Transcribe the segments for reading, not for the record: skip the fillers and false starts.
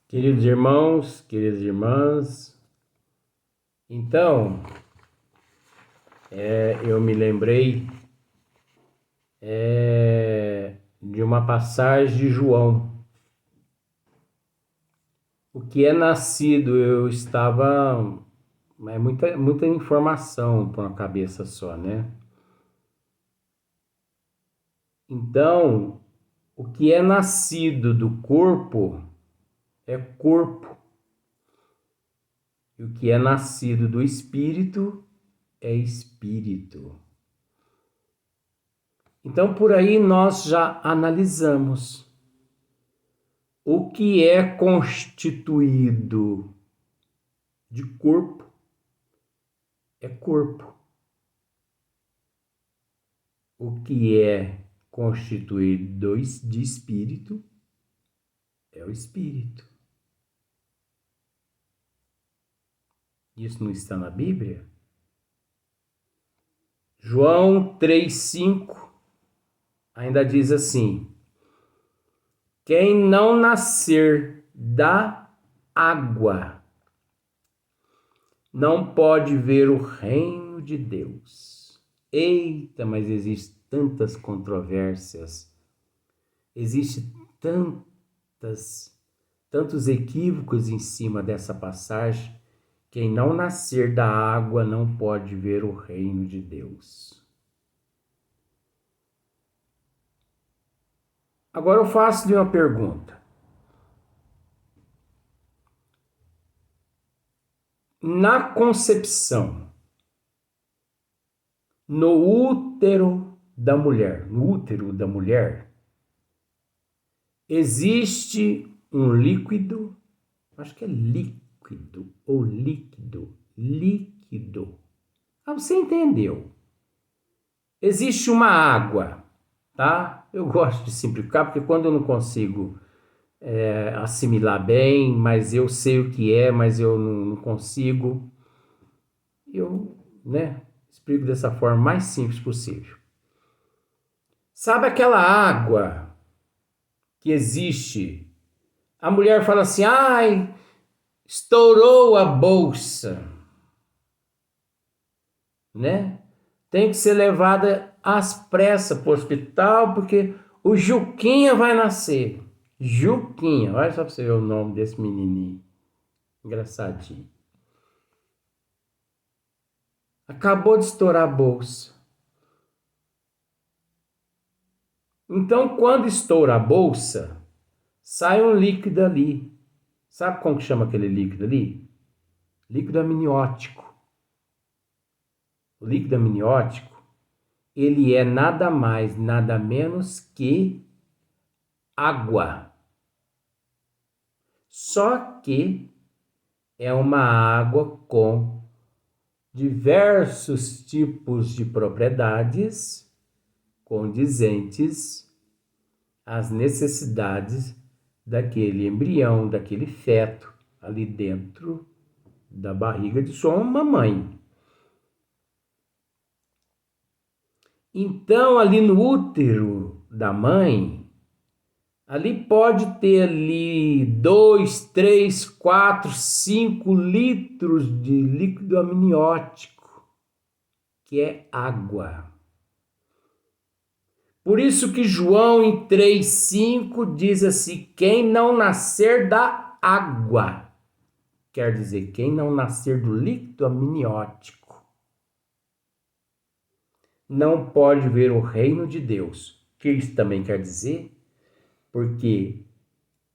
Queridos irmãos, queridas irmãs, então, eu me lembrei de uma passagem de João. O que é nascido, eu estava... É muita informação para uma cabeça só, né? Então, o que é nascido do corpo é corpo. E o que é nascido do espírito é espírito. Então, por aí nós já analisamos o que é constituído de corpo é corpo. O que é constituído de espírito é o espírito. Isso não está na Bíblia? João 3,5 ainda diz assim: quem não nascer da água não pode ver o reino de Deus. Eita, mas existem tantas controvérsias, existem tantos equívocos em cima dessa passagem. Quem não nascer da água não pode ver o reino de Deus. Agora eu faço-lhe uma pergunta. Na concepção, no útero da mulher, existe um líquido, acho que é líquido ou líquido. Ah, você entendeu? Existe uma água, tá? Eu gosto de simplificar, porque quando eu não consigo assimilar bem, mas eu sei o que é, mas eu não consigo, eu, explico dessa forma mais simples possível. Sabe aquela água que existe? A mulher fala assim: ai, estourou a bolsa, né? Tem que ser levada às pressas para o hospital, porque o Juquinha vai nascer. Juquinha, olha só para você ver o nome desse menininho. Engraçadinho. Acabou de estourar a bolsa. Então, quando estoura a bolsa, sai um líquido ali. Sabe como que chama aquele líquido ali? Líquido amniótico. O líquido amniótico, ele é nada mais, nada menos que água. Só que é uma água com diversos tipos de propriedades condizentes às necessidades daquele embrião, daquele feto ali dentro da barriga de sua mamãe. Então, ali no útero da mãe, ali pode ter ali 2, 3, 4, 5 litros de líquido amniótico, que é água. Por isso que João em 3,5 diz assim: quem não nascer da água, quer dizer, quem não nascer do líquido amniótico, não pode ver o reino de Deus. O que isso também quer dizer? Porque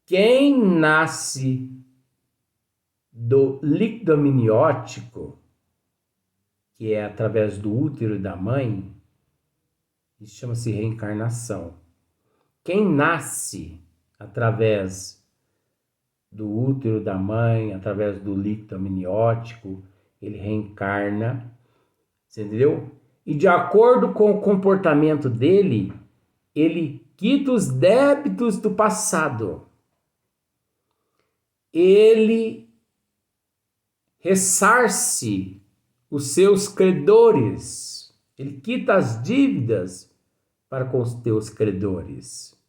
quem nasce do líquido amniótico, que é através do útero da mãe, isso chama-se reencarnação. Quem nasce através do útero da mãe, através do líquido amniótico, ele reencarna, você entendeu? E de acordo com o comportamento dele, ele quita os débitos do passado. Ele ressarce os seus credores. Ele quita as dívidas para com os teus credores.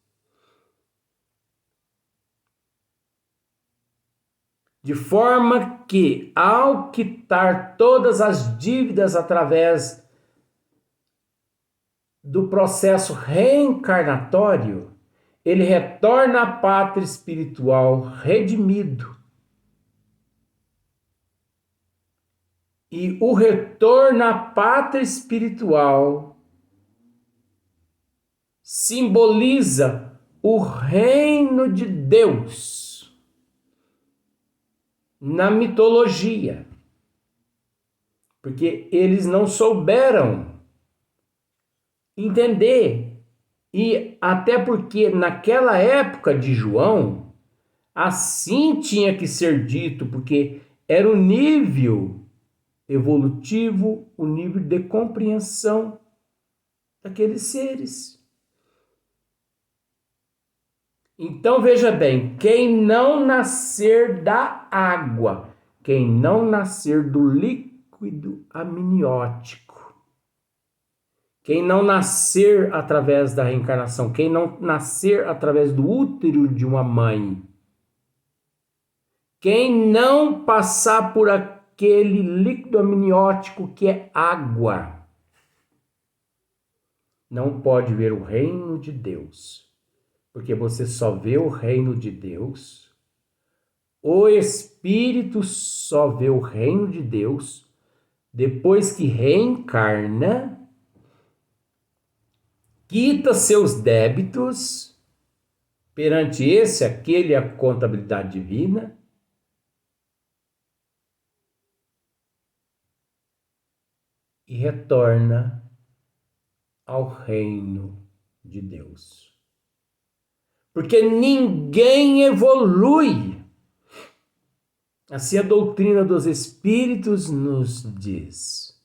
De forma que, ao quitar todas as dívidas através do processo reencarnatório, ele retorna à pátria espiritual redimido. E o retorno à pátria espiritual simboliza o reino de Deus na mitologia, porque eles não souberam entender, e até porque naquela época de João, assim tinha que ser dito, porque era o nível evolutivo, o nível de compreensão daqueles seres. Então veja bem, quem não nascer da água, quem não nascer do líquido amniótico, quem não nascer através da reencarnação, quem não nascer através do útero de uma mãe, quem não passar por aquele líquido amniótico que é água, não pode ver o reino de Deus. Porque você só vê o reino de Deus, o Espírito só vê o reino de Deus depois que reencarna, quita seus débitos perante esse, aquele, a contabilidade divina, e retorna ao reino de Deus. Porque ninguém evolui. Assim a doutrina dos Espíritos nos diz.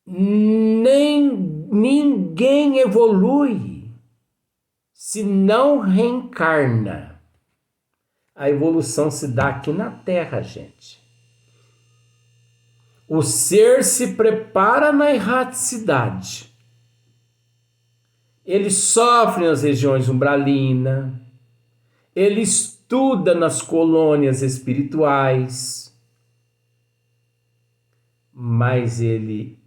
Ninguém evolui se não reencarna. A evolução se dá aqui na Terra, gente. O ser se prepara na erraticidade. Ele sofre nas regiões umbralinas, ele estuda nas colônias espirituais, mas ele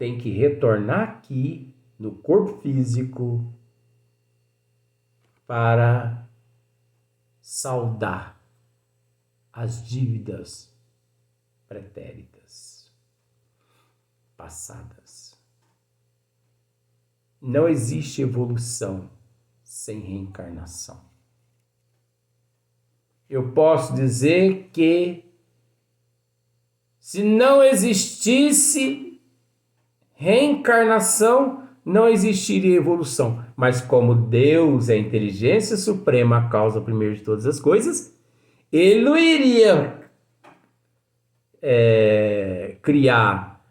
tem que retornar aqui no corpo físico para saldar as dívidas pretéritas, passadas. Não existe evolução sem reencarnação. Eu posso dizer que se não existisse reencarnação, não existiria evolução. Mas como Deus é a inteligência suprema, a causa primeira de todas as coisas, ele não iria criar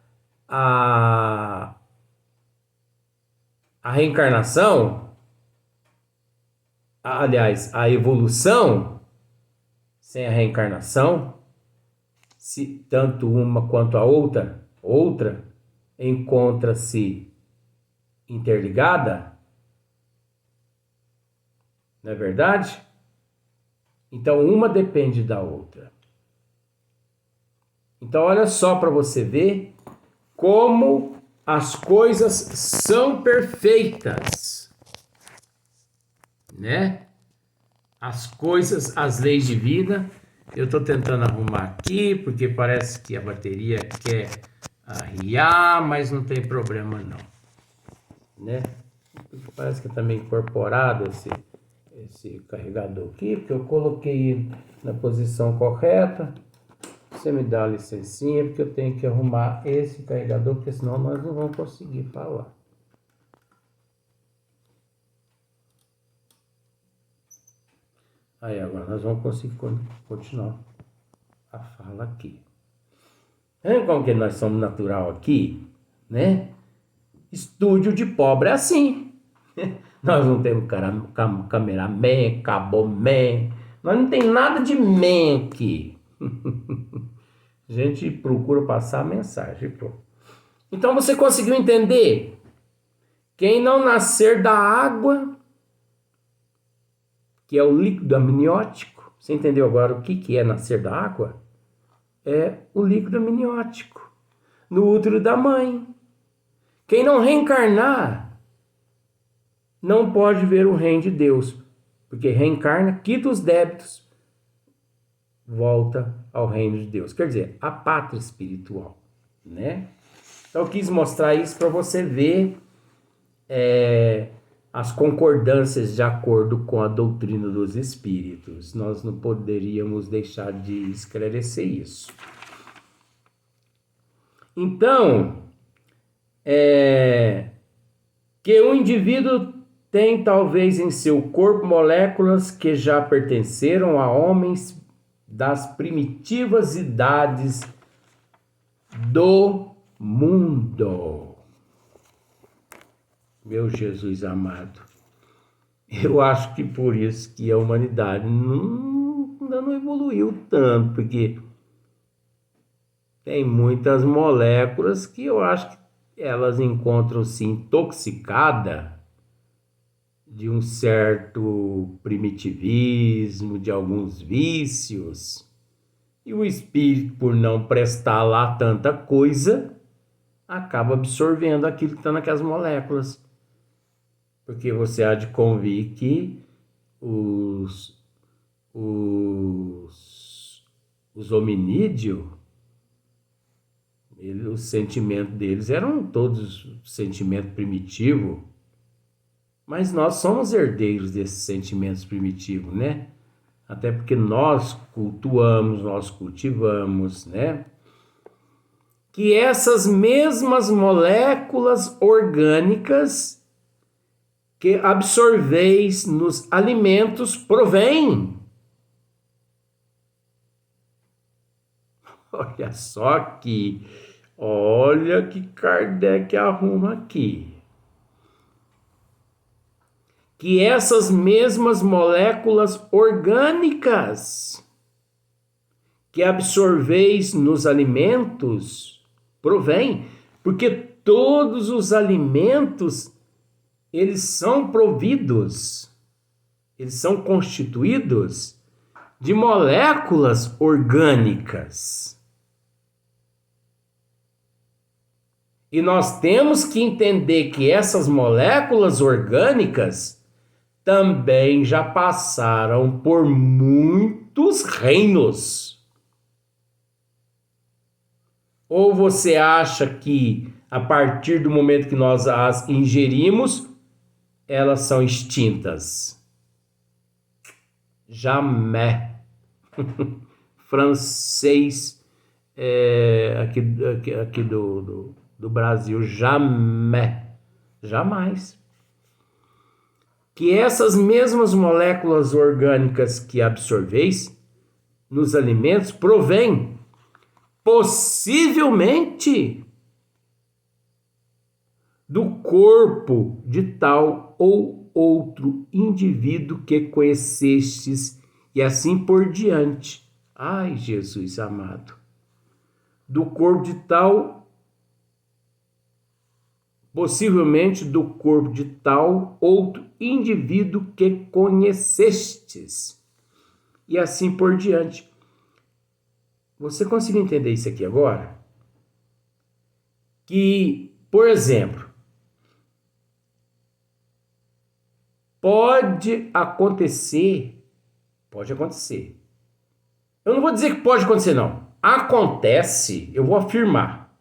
a reencarnação, aliás, a evolução sem a reencarnação, se tanto uma quanto a outra encontra-se interligada, não é verdade? Então uma depende da outra. Então olha só para você ver como as coisas são perfeitas, né? As coisas, as leis divinas. Eu estou tentando arrumar aqui, porque parece que a bateria quer arriar, mas não tem problema não, né? Parece que está meio incorporado esse carregador aqui, porque eu coloquei ele na posição correta. Você me dá uma licencinha, porque eu tenho que arrumar esse carregador, porque senão nós não vamos conseguir falar. Aí agora nós vamos conseguir continuar a fala aqui. Como que nós somos natural aqui, né? Estúdio de pobre é assim. Nós não temos cameraman, caboman, nós não tem nada de man aqui. A gente procura passar a mensagem, pô. Então você conseguiu entender? Quem não nascer da água, que é o líquido amniótico, Você entendeu agora o que é nascer da água? É o líquido amniótico no útero da mãe. Quem não reencarnar não pode ver o reino de Deus, porque reencarna, quita os débitos, volta ao reino de Deus. Quer dizer, a pátria espiritual, né? Então eu quis mostrar isso para você ver as concordâncias de acordo com a doutrina dos espíritos. Nós não poderíamos deixar de esclarecer isso. Então, que o indivíduo tem talvez em seu corpo moléculas que já pertenceram a homens das primitivas idades do mundo. Meu Jesus amado, eu acho que por isso que a humanidade ainda não evoluiu tanto, porque tem muitas moléculas que eu acho que elas encontram-se intoxicadas de um certo primitivismo, de alguns vícios. E o espírito, por não prestar lá tanta coisa, acaba absorvendo aquilo que está naquelas moléculas. Porque você há de convir que os hominídeos, os sentimentos deles eram todos sentimento primitivo, mas nós somos herdeiros desses sentimentos primitivos, né? Até porque nós cultuamos, nós cultivamos, né? Que essas mesmas moléculas orgânicas que absorveis nos alimentos provém. Olha que Kardec arruma aqui. Que essas mesmas moléculas orgânicas que absorveis nos alimentos provém, porque todos os alimentos eles são providos, eles são constituídos de moléculas orgânicas. E nós temos que entender que essas moléculas orgânicas também já passaram por muitos reinos. Ou você acha que a partir do momento que nós as ingerimos, elas são extintas? Jamais. Francês aqui do Brasil, jamais. Que essas mesmas moléculas orgânicas que absorveis nos alimentos provêm, possivelmente, do corpo de tal ou outro indivíduo que conhecestes e assim por diante. Ai, Jesus amado. Do corpo de tal, possivelmente do corpo de tal outro indivíduo que conhecestes. E assim por diante. Você conseguiu entender isso aqui agora? Que, por exemplo, pode acontecer. Eu não vou dizer que pode acontecer, não. Acontece, eu vou afirmar.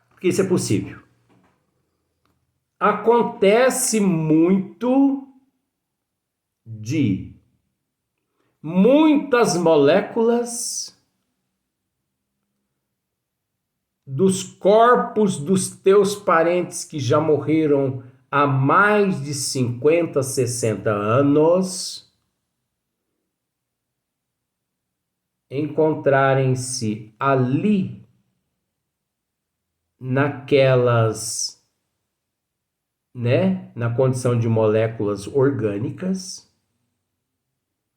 Porque isso é possível. Acontece muito de muitas moléculas dos corpos dos teus parentes que já morreram há mais de 50, 60 anos encontrarem-se ali naquelas, né, na condição de moléculas orgânicas,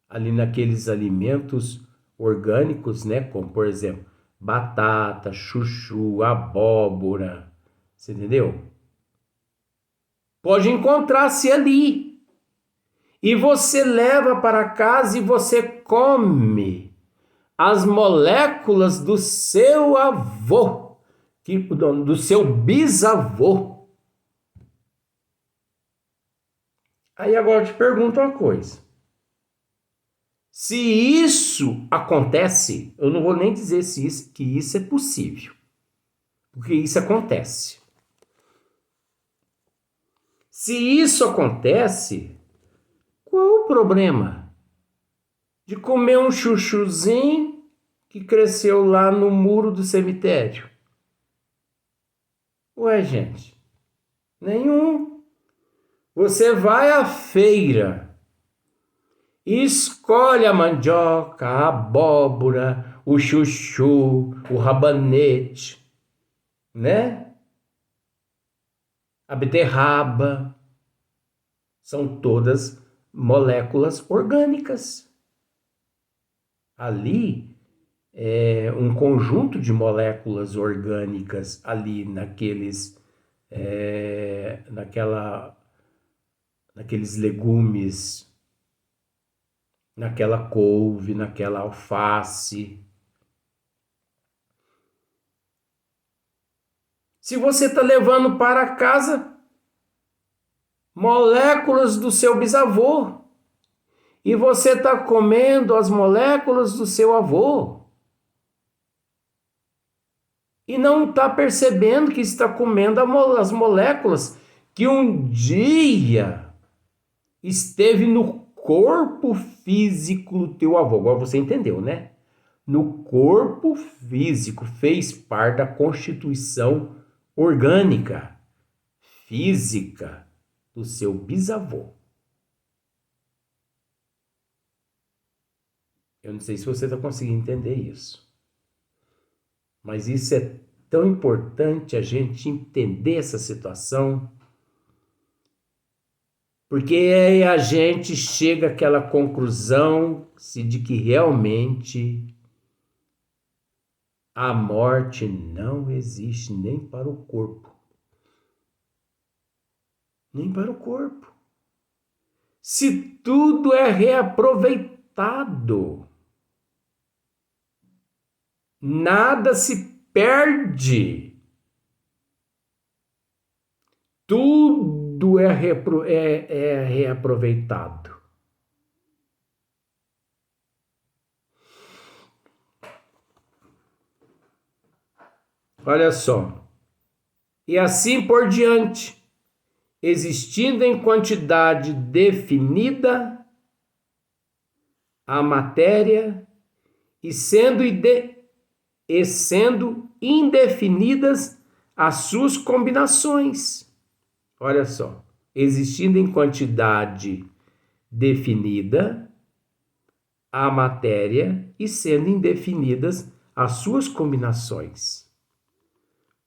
ali naqueles alimentos orgânicos, né, como por exemplo, batata, chuchu, abóbora, você entendeu? Pode encontrar-se ali. e você leva para casa e você come as moléculas do seu avô, do seu bisavô. Aí agora eu te pergunto uma coisa. Se isso acontece, eu não vou nem dizer que isso é possível, porque isso acontece. Se isso acontece, qual o problema de comer um chuchuzinho que cresceu lá no muro do cemitério? Ué, gente, nenhum. Você vai à feira, escolhe a mandioca, a abóbora, o chuchu, o rabanete, né? A beterraba. São todas moléculas orgânicas. Ali é um conjunto de moléculas orgânicas ali naqueles legumes, naquela couve, naquela alface. Se você está levando para casa moléculas do seu bisavô e você está comendo as moléculas do seu avô e não está percebendo que está comendo as moléculas que um dia esteve no corpo físico do teu avô. Agora você entendeu, né? No corpo físico, fez parte da constituição orgânica, física do seu bisavô. Eu não sei se você está conseguindo entender isso. Mas isso é tão importante a gente entender essa situação, porque aí a gente chega àquela conclusão de que realmente a morte não existe nem para o corpo. Nem para o corpo. Se tudo é reaproveitado, nada se perde. Tudo é reaproveitado. Olha só. E assim por diante, existindo em quantidade definida a matéria e sendo indefinidas as suas combinações. Olha só, existindo em quantidade definida a matéria e sendo indefinidas as suas combinações.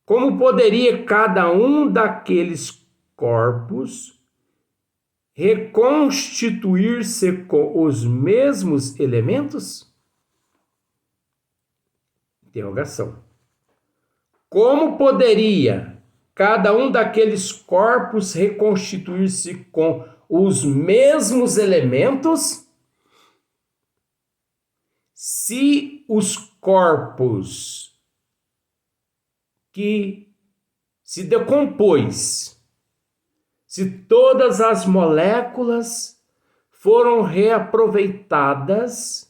Como poderia cada um daqueles corpos reconstituir-se com os mesmos elementos? Interrogação. Como poderia cada um daqueles corpos reconstituir-se com os mesmos elementos se os corpos que se decompôs, se todas as moléculas foram reaproveitadas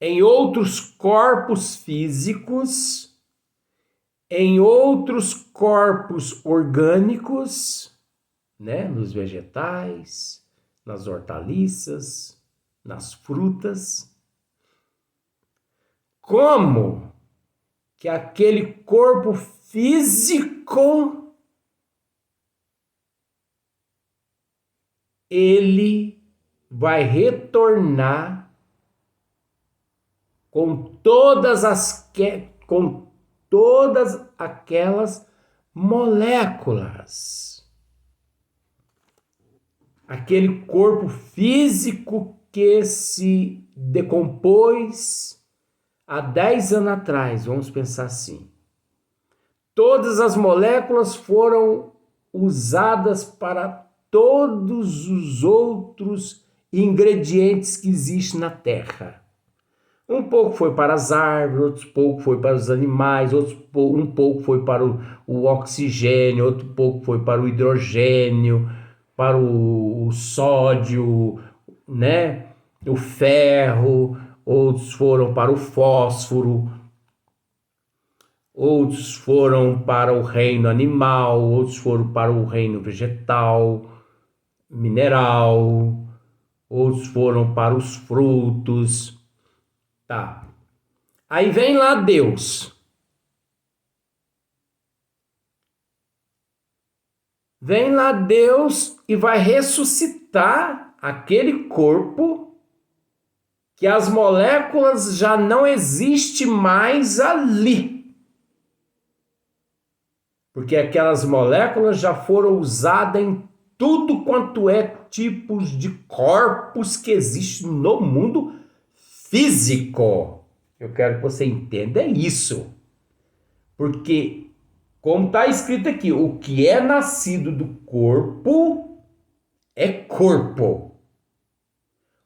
em outros corpos físicos, em outros corpos orgânicos, né, nos vegetais, nas hortaliças, nas frutas. Como que aquele corpo físico ele vai retornar com todas aquelas moléculas. Aquele corpo físico que se decompôs há 10 anos atrás, vamos pensar assim. Todas as moléculas foram usadas para todos os outros ingredientes que existem na Terra. Um pouco foi para as árvores, outro pouco foi para os animais, um pouco foi para o oxigênio, outro pouco foi para o hidrogênio, para o sódio, né? O ferro, outros foram para o fósforo, outros foram para o reino animal, outros foram para o reino vegetal, mineral, outros foram para os frutos. Tá. Aí vem lá Deus. Vem lá Deus e vai ressuscitar aquele corpo que as moléculas já não existem mais ali. Porque aquelas moléculas já foram usadas em tudo quanto é tipos de corpos que existem no mundo físico. Eu quero que você entenda isso. Porque, como está escrito aqui, o que é nascido do corpo é corpo.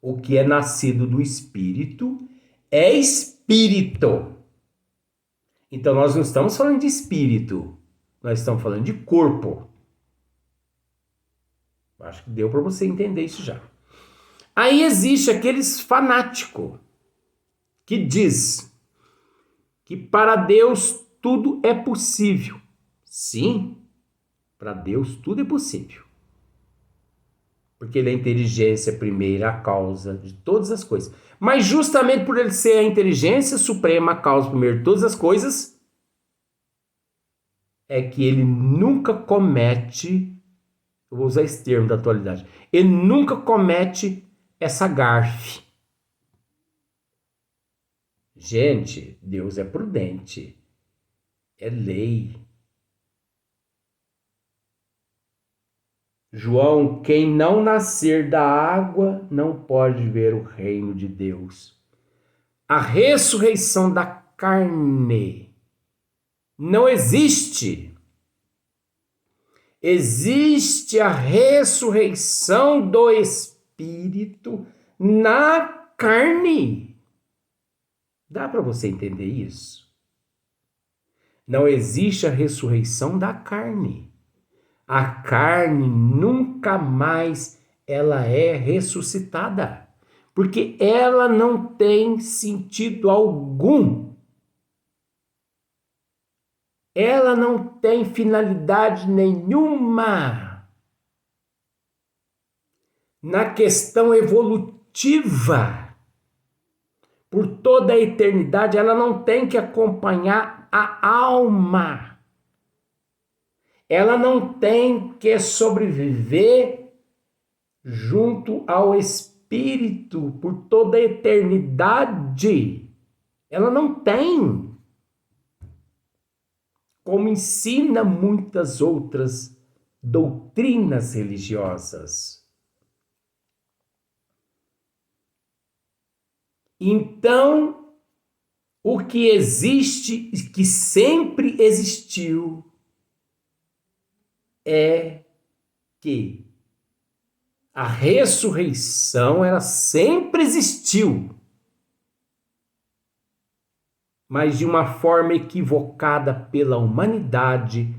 O que é nascido do espírito é espírito. Então, nós não estamos falando de espírito, nós estamos falando de corpo. Acho que deu para você entender isso já. Aí existe aqueles fanáticos que diz que para Deus tudo é possível. Sim, para Deus tudo é possível. Porque ele é a inteligência primeira, a causa de todas as coisas. Mas justamente por ele ser a inteligência suprema, a causa primeira de todas as coisas, é que ele nunca comete, eu vou usar esse termo da atualidade, ele nunca comete essa gafe. Gente, Deus é prudente, é lei. João, quem não nascer da água não pode ver o reino de Deus. A ressurreição da carne não existe. Existe a ressurreição do espírito na carne. Dá para você entender isso? Não existe a ressurreição da carne. A carne nunca mais ela é ressuscitada, porque ela não tem sentido algum. Ela não tem finalidade nenhuma. Na questão evolutiva, por toda a eternidade, ela não tem que acompanhar a alma. Ela não tem que sobreviver junto ao espírito por toda a eternidade. Ela não tem. Como ensina muitas outras doutrinas religiosas. Então, o que existe, que sempre existiu, é que a ressurreição ela sempre existiu, mas de uma forma equivocada pela humanidade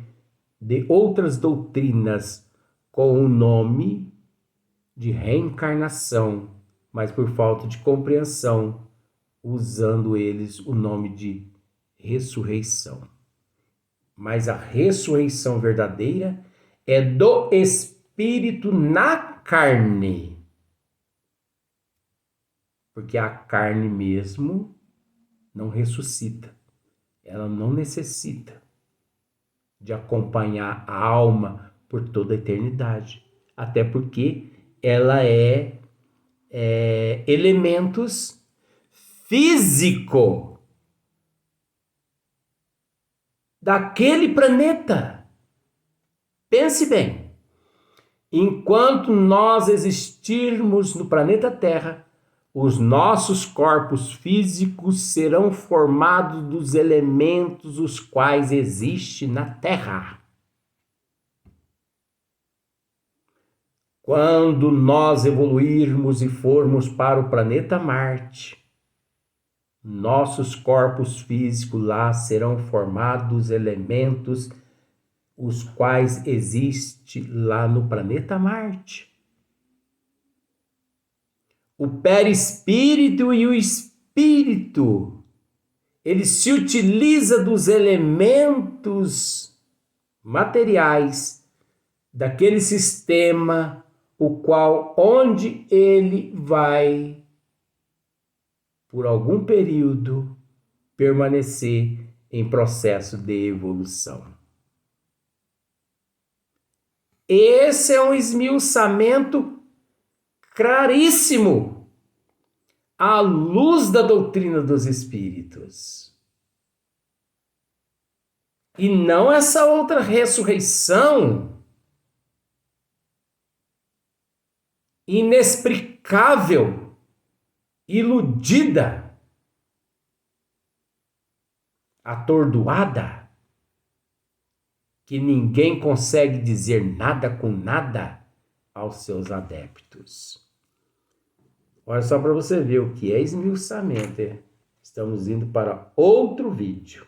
de outras doutrinas com o nome de reencarnação, mas por falta de compreensão, usando eles o nome de ressurreição. Mas a ressurreição verdadeira é do espírito na carne. Porque a carne mesmo não ressuscita. Ela não necessita de acompanhar a alma por toda a eternidade. Até porque ela é elementos físico daquele planeta. Pense bem. Enquanto nós existirmos no planeta Terra, os nossos corpos físicos serão formados dos elementos os quais existem na Terra. Quando nós evoluirmos e formos para o planeta Marte, nossos corpos físicos lá serão formados elementos os quais existem lá no planeta Marte. O perispírito e o espírito, ele se utiliza dos elementos materiais daquele sistema, o qual, onde ele vai, por algum período, permanecer em processo de evolução. Esse é um esmiuçamento claríssimo à luz da doutrina dos espíritos. E não essa outra ressurreição inexplicável, iludida, atordoada, que ninguém consegue dizer nada com nada aos seus adeptos. Olha só para você ver o que é esmiuçamento. Estamos indo para outro vídeo.